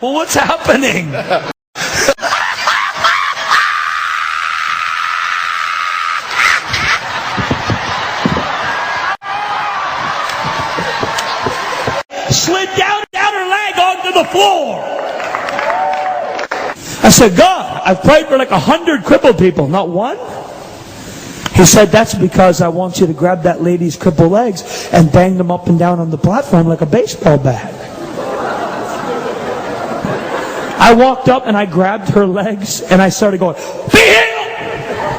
Well, what's happening? Slid down her leg onto the floor. I said, God, I've prayed for like 100 crippled people, not one? He said, that's because I want you to grab that lady's crippled legs and bang them up and down on the platform like a baseball bat. I walked up and I grabbed her legs and I started going, be healed!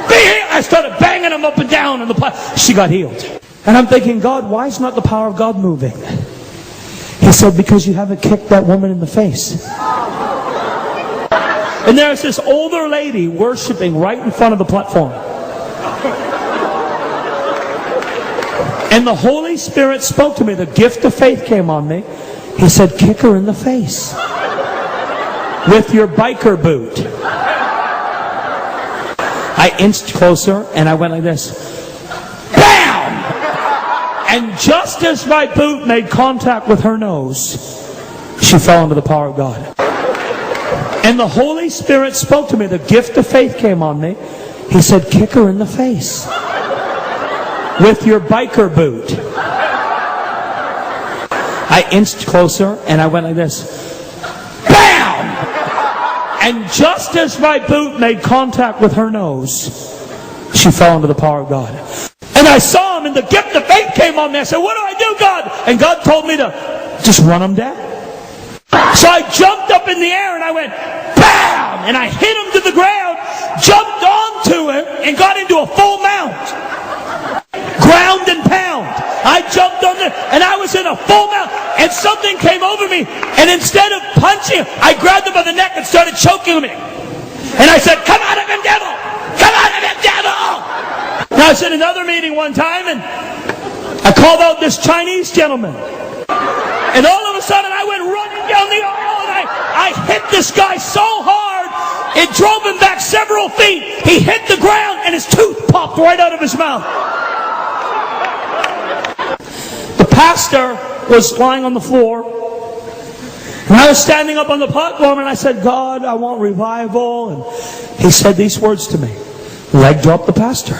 Be healed! I started banging them up and down on the platform. She got healed. And I'm thinking, God, why is not the power of God moving? He said, because you haven't kicked that woman in the face. And there's this older lady worshiping right in front of the platform. And the Holy Spirit spoke to me. The gift of faith came on me. He said, kick her in the face with your biker boot. I inched closer and I went like this. BAM! And just as my boot made contact with her nose, she fell under the power of God. And the Holy Spirit spoke to me. The gift of faith came on me. He said, kick her in the face with your biker boot. I inched closer and I went like this. BAM! And just as my boot made contact with her nose, she fell under the power of God. And I saw him and the gift of faith came on me. I said, what do I do, God? And God told me to just run him down. So I jumped up in the air and I went, BAM! And I hit him to the ground, jumped onto him, and got into a full mount. Ground and pound. I jumped on there, and I was in a full mount, and something came over me, and instead of punching him, I grabbed him by the neck and started choking him. And I said, come out of him, devil! Come out of him, devil! Now I was in another meeting one time, and I called out this Chinese gentleman. And all of a sudden, I went running down the aisle, and I hit this guy so hard, it drove him back several feet. He hit the ground, and his tooth popped right out of his mouth. The pastor was lying on the floor, and I was standing up on the platform, and I said, God, I want revival. And he said these words to me. Leg drop the pastor.